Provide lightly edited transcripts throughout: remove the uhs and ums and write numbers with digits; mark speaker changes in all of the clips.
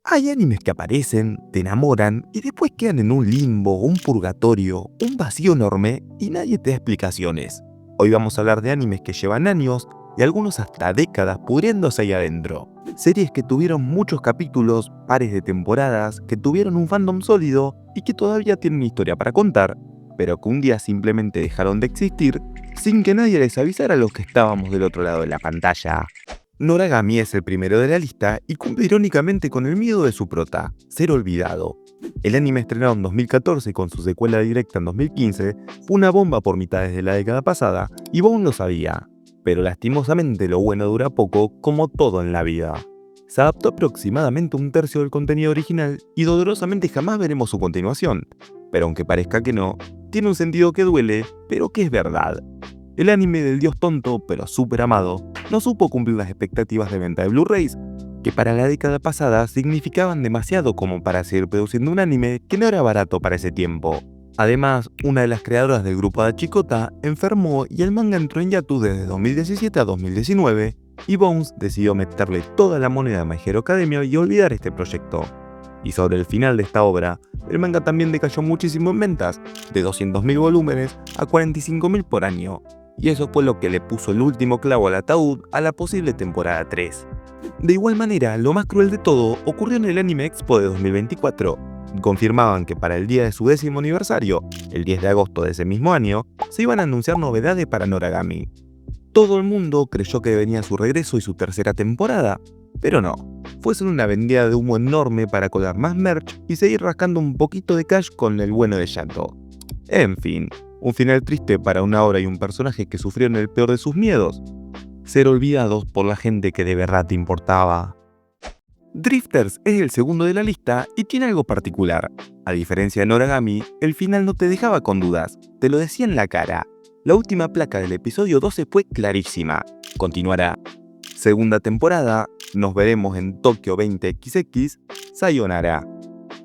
Speaker 1: Hay animes que aparecen, te enamoran y después quedan en un limbo, un purgatorio, un vacío enorme y nadie te da explicaciones. Hoy vamos a hablar de animes que llevan años y algunos hasta décadas pudriéndose ahí adentro. Series que tuvieron muchos capítulos, pares de temporadas, que tuvieron un fandom sólido y que todavía tienen historia para contar, pero que un día simplemente dejaron de existir sin que nadie les avisara a los que estábamos del otro lado de la pantalla. Noragami es el primero de la lista y cumple irónicamente con el miedo de su prota, ser olvidado. El anime estrenado en 2014 con su secuela directa en 2015 fue una bomba por mitades de la década pasada y Bones lo sabía. Pero lastimosamente lo bueno dura poco, como todo en la vida. Se adaptó aproximadamente un tercio del contenido original y dolorosamente jamás veremos su continuación. Pero aunque parezca que no, tiene un sentido que duele, pero que es verdad. El anime del dios tonto, pero súper amado, no supo cumplir las expectativas de venta de Blu-rays, que para la década pasada significaban demasiado como para seguir produciendo un anime que no era barato para ese tiempo. Además, una de las creadoras del grupo Hachikota enfermó y el manga entró en hiatus desde 2017 a 2019, y Bones decidió meterle toda la moneda a My Hero Academia y olvidar este proyecto. Y sobre el final de esta obra, el manga también decayó muchísimo en ventas, de 200.000 volúmenes a 45.000 por año. Y eso fue lo que le puso el último clavo al ataúd a la posible temporada 3. De igual manera, lo más cruel de todo ocurrió en el Anime Expo de 2024. Confirmaban que para el día de su 10º aniversario, el 10 de agosto de ese mismo año, se iban a anunciar novedades para Noragami. Todo el mundo creyó que venía su regreso y su tercera temporada, pero no. Fue solo una vendida de humo enorme para colar más merch y seguir rascando un poquito de cash con el bueno de Yato. En fin, un final triste para una obra y un personaje que sufrieron el peor de sus miedos: ser olvidados por la gente que de verdad te importaba. Drifters es el segundo de la lista y tiene algo particular. A diferencia de Noragami, el final no te dejaba con dudas, te lo decía en la cara. La última placa del episodio 12 fue clarísima. Continuará. Segunda temporada, nos veremos en Tokio 20XX, sayonara.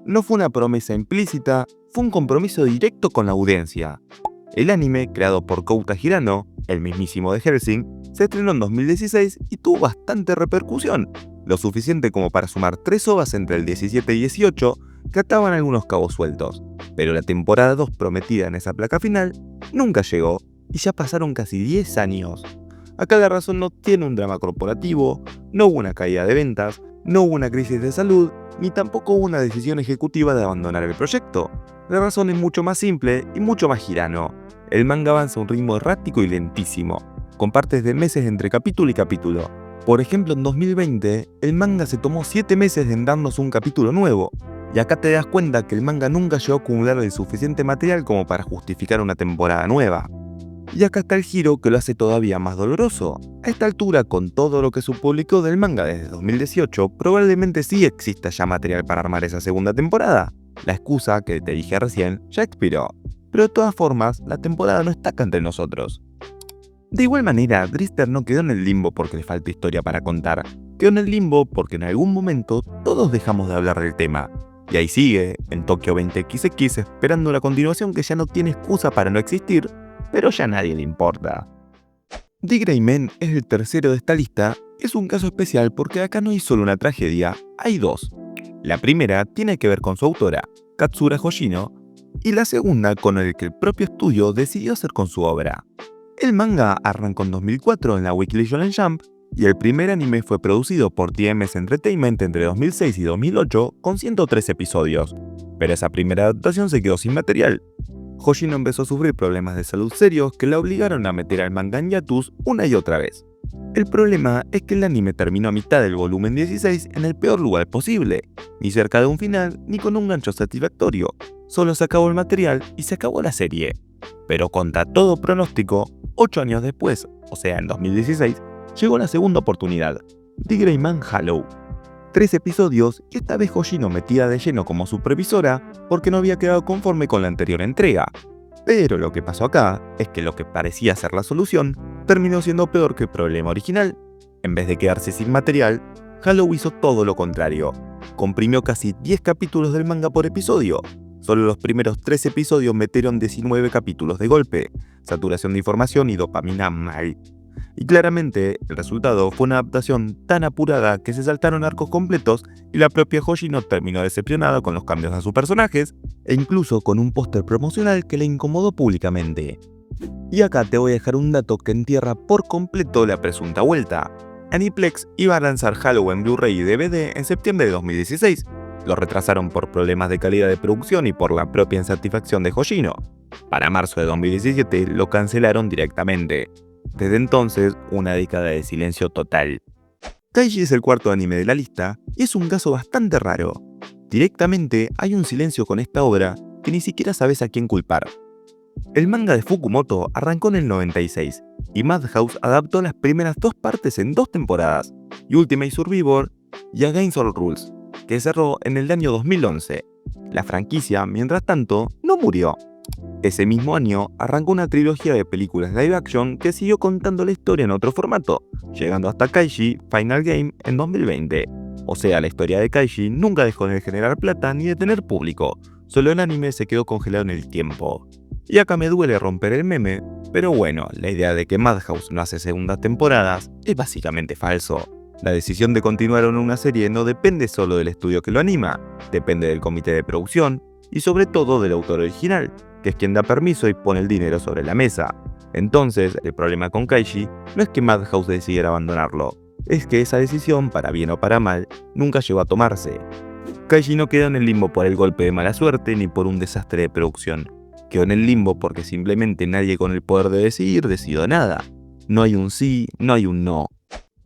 Speaker 1: No fue una promesa implícita, fue un compromiso directo con la audiencia. El anime, creado por Kouta Hirano, el mismísimo de Hellsing, se estrenó en 2016 y tuvo bastante repercusión, lo suficiente como para sumar 3 OVAs entre el 17 y 18 que ataban algunos cabos sueltos. Pero la temporada 2 prometida en esa placa final nunca llegó y ya pasaron casi 10 años. Acá la razón no tiene un drama corporativo, no hubo una caída de ventas, no hubo una crisis de salud, ni tampoco hubo una decisión ejecutiva de abandonar el proyecto. La razón es mucho más simple y mucho más Hirano. El manga avanza a un ritmo errático y lentísimo, con partes de meses entre capítulo y capítulo. Por ejemplo, en 2020, el manga se tomó 7 meses en darnos un capítulo nuevo, y acá te das cuenta que el manga nunca llegó a acumular el suficiente material como para justificar una temporada nueva. Y acá está el giro que lo hace todavía más doloroso. A esta altura, con todo lo que se publicó del manga desde 2018, probablemente sí exista ya material para armar esa segunda temporada. La excusa que te dije recién ya expiró. Pero de todas formas, la temporada no está acá entre nosotros. De igual manera, Drifter no quedó en el limbo porque le falta historia para contar. Quedó en el limbo porque en algún momento todos dejamos de hablar del tema. Y ahí sigue, en Tokio 20XX, esperando la continuación que ya no tiene excusa para no existir, pero ya a nadie le importa. The Gray Man es el tercero de esta lista. Es un caso especial porque acá no hay solo una tragedia, hay dos. La primera tiene que ver con su autora, Katsura Hoshino, y la segunda con el que el propio estudio decidió hacer con su obra. El manga arrancó en 2004 en la Weekly Shonen Jump y el primer anime fue producido por TMS Entertainment entre 2006 y 2008 con 103 episodios, pero esa primera adaptación se quedó sin material. Hoshino empezó a sufrir problemas de salud serios que la obligaron a meter al manga en hiatus una y otra vez. El problema es que el anime terminó a mitad del volumen 16 en el peor lugar posible, ni cerca de un final ni con un gancho satisfactorio. Solo se acabó el material y se acabó la serie. Pero contra todo pronóstico, 8 años después, o sea en 2016, llegó la segunda oportunidad, The Gray Man Hollow. 3 episodios y esta vez Hoshino metida de lleno como supervisora porque no había quedado conforme con la anterior entrega. Pero lo que pasó acá es que lo que parecía ser la solución terminó siendo peor que el problema original. En vez de quedarse sin material, Hollow hizo todo lo contrario. Comprimió casi 10 capítulos del manga por episodio. Solo los primeros 3 episodios metieron 19 capítulos de golpe, saturación de información y dopamina mal. Y claramente el resultado fue una adaptación tan apurada que se saltaron arcos completos y la propia Hoshino terminó decepcionada con los cambios a sus personajes e incluso con un póster promocional que le incomodó públicamente. Y acá te voy a dejar un dato que entierra por completo la presunta vuelta. Aniplex iba a lanzar Halo en Blu-ray y DVD en septiembre de 2016. Lo retrasaron por problemas de calidad de producción y por la propia insatisfacción de Hoshino. Para marzo de 2017 lo cancelaron directamente. Desde entonces, una década de silencio total. Kaiji es el cuarto anime de la lista y es un caso bastante raro. Directamente hay un silencio con esta obra que ni siquiera sabes a quién culpar. El manga de Fukumoto arrancó en el 96 y Madhouse adaptó las primeras 2 partes en 2 temporadas, y Ultimate Survivor y Against All Rules, que cerró en el año 2011. La franquicia, mientras tanto, no murió. Ese mismo año arrancó una trilogía de películas live action que siguió contando la historia en otro formato, llegando hasta Kaiji Final Game en 2020. O sea, la historia de Kaiji nunca dejó de generar plata ni de tener público, solo el anime se quedó congelado en el tiempo. Y acá me duele romper el meme, pero bueno, la idea de que Madhouse no hace segundas temporadas es básicamente falso. La decisión de continuar en una serie no depende solo del estudio que lo anima, depende del comité de producción y sobre todo del autor original, que es quien da permiso y pone el dinero sobre la mesa. Entonces, el problema con Kaiji no es que Madhouse decidiera abandonarlo, es que esa decisión, para bien o para mal, nunca llegó a tomarse. Kaiji no quedó en el limbo por el golpe de mala suerte ni por un desastre de producción. Quedó en el limbo porque simplemente nadie con el poder de decidir decidió nada. No hay un sí, no hay un no.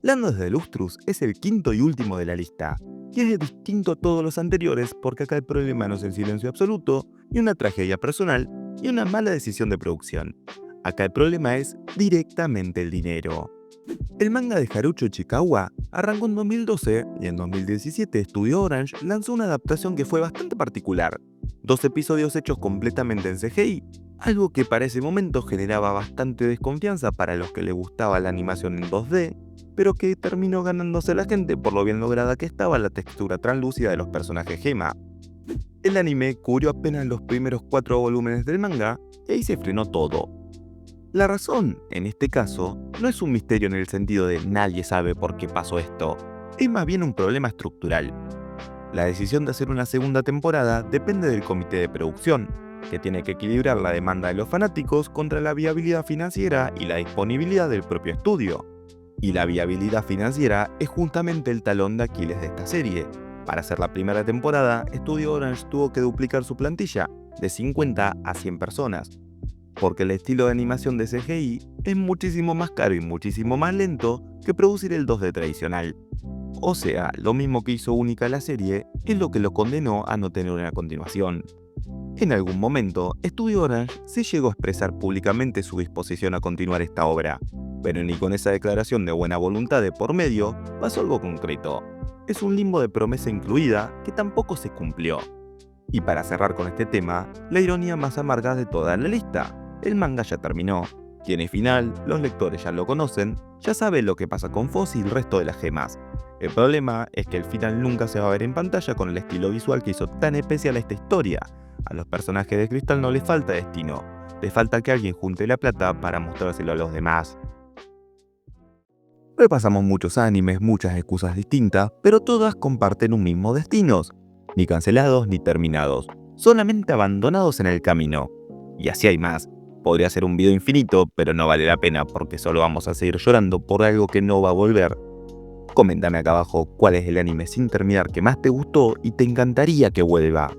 Speaker 1: Landos de Lustrous es el quinto y último de la lista, y es distinto a todos los anteriores porque acá el problema no es el silencio absoluto, y una tragedia personal, y una mala decisión de producción. Acá el problema es directamente el dinero. El manga de Harucho Ichikawa arrancó en 2012 y en 2017 Studio Orange lanzó una adaptación que fue bastante particular. 2 episodios hechos completamente en CGI, algo que para ese momento generaba bastante desconfianza para los que les gustaba la animación en 2D, pero que terminó ganándose a la gente por lo bien lograda que estaba la textura translúcida de los personajes Gema. El anime cubrió apenas los primeros 4 volúmenes del manga y ahí se frenó todo. La razón, en este caso, no es un misterio en el sentido de nadie sabe por qué pasó esto, es más bien un problema estructural. La decisión de hacer una segunda temporada depende del comité de producción, que tiene que equilibrar la demanda de los fanáticos contra la viabilidad financiera y la disponibilidad del propio estudio. Y la viabilidad financiera es justamente el talón de Aquiles de esta serie. Para hacer la primera temporada, Studio Orange tuvo que duplicar su plantilla, de 50 a 100 personas, porque el estilo de animación de CGI es muchísimo más caro y muchísimo más lento que producir el 2D tradicional. O sea, lo mismo que hizo única la serie es lo que lo condenó a no tener una continuación. En algún momento, Studio Orange sí llegó a expresar públicamente su disposición a continuar esta obra, pero ni con esa declaración de buena voluntad de por medio pasó algo concreto. Es un limbo de promesa incluida que tampoco se cumplió. Y para cerrar con este tema, la ironía más amarga de toda la lista. El manga ya terminó, tiene final, los lectores ya lo conocen, ya saben lo que pasa con Fuzz y el resto de las gemas. El problema es que el final nunca se va a ver en pantalla con el estilo visual que hizo tan especial a esta historia. A los personajes de Cristal no les falta destino, les falta que alguien junte la plata para mostrárselo a los demás. Repasamos muchos animes, muchas excusas distintas, pero todas comparten un mismo destino, ni cancelados ni terminados, solamente abandonados en el camino. Y así hay más. Podría ser un video infinito, pero no vale la pena porque solo vamos a seguir llorando por algo que no va a volver. Coméntame acá abajo cuál es el anime sin terminar que más te gustó y te encantaría que vuelva.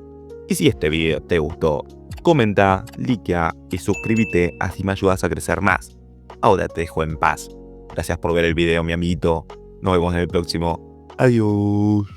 Speaker 1: Y si este video te gustó, comenta, likea y suscríbete, así me ayudas a crecer más. Ahora te dejo en paz. Gracias por ver el video, mi amiguito. Nos vemos en el próximo. Adiós.